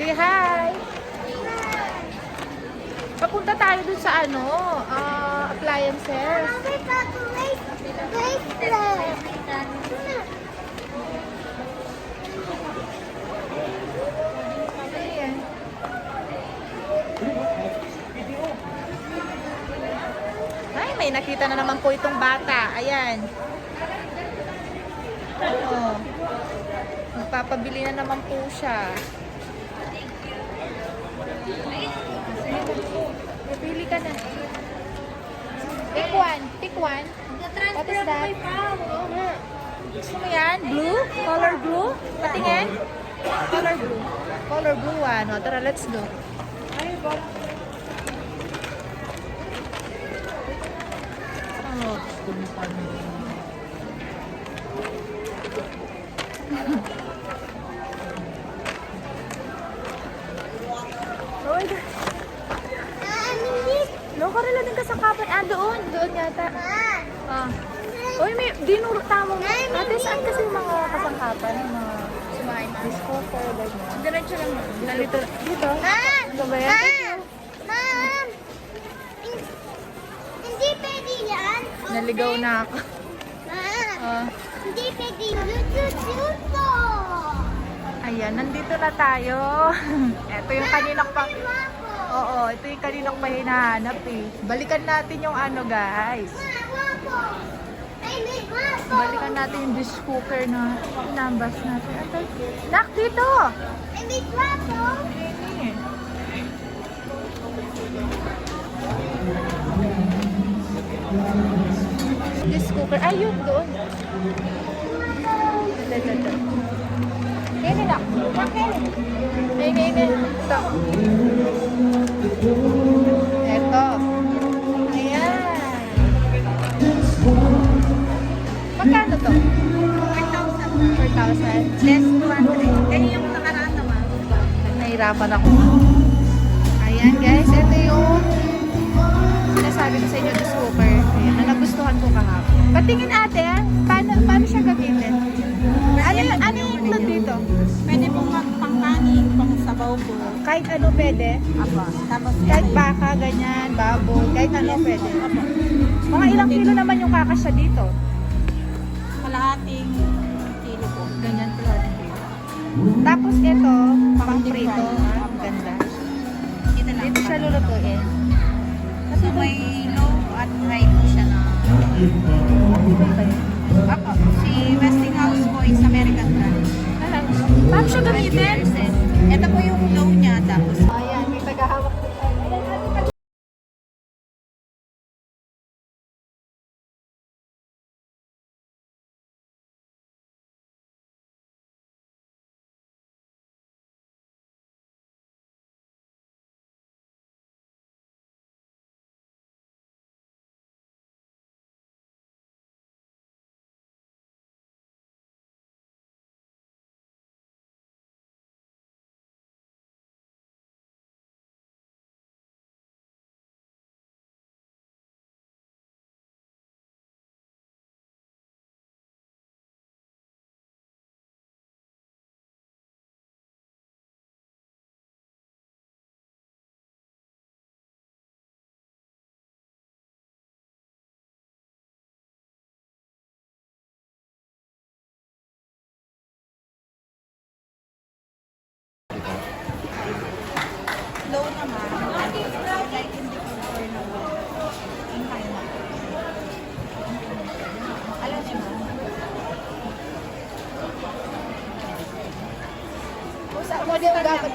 Say hi! Papunta tayo dun sa ano, appliances. Ayan. Ay, may nakita na naman po itong bata. Ayan. Oh. Magpapabili na naman po siya. Pili ka na. Pick one. Pick one. What is that? Gusto mo yan? Blue? Color blue? Patingin? Color blue. Color blue ano. Tara, let's go. Oh. Oh my God. No, karela din kasangkapan. Doon. Doon yata. Uy, may dinuro tamo mo. Ate, saan kasi yung mga kasangkapan? Yung mga sumain. Disco, pero ganyan. Diretso lang. Dito. Dito? Ito ba yan? Ma'am! Hindi pwede yan. Naligaw na ako. Ma'am! Hindi pwede. Luto! Ayan, nandito na tayo. Ito yung kaninang pa... Oo, ito yung kaninang pa hinahanap eh. Balikan natin yung ano, guys. Balikan natin yung dish cooker na nambas natin. Ito. Nak, dito! Ay, may plato! Dish cooker. Ayun, doon. Ito. Kini nak. Kini. Ito. Ito. Ayan. Magkano to? 4,000. Less 200. Kaya yung nakaraan naman. Nahirapan ako. Ayan guys, ito yung sinasabi ko sa inyo ng super. Ayan, na nagustuhan ko kahapon. Patingin ate, paano siya gamitin? Ano yung include dito? Pwede pong pangkanin, pang sabaw po. Kahit ano pwede? Apo. Tapos Kahit baka, ganyan, baboy, kahit ano pwede? Mga ilang kilo naman yung kakasya dito? kalahating kilo po. Ganyan pala. Tapos ito, pang prito. Ang ganda. Ito lang. Dito siya lulutuin. So may low at high po siya na. Apo. Si Westinghouse po is American brand. Paano siya gamitin? Ito po yung low niya. Tapos Ayan, may tagahawak ko tayo. low naman. Like in the floor naman. Yung kaya na. Alam niyo ba? Kung saan mo din dapat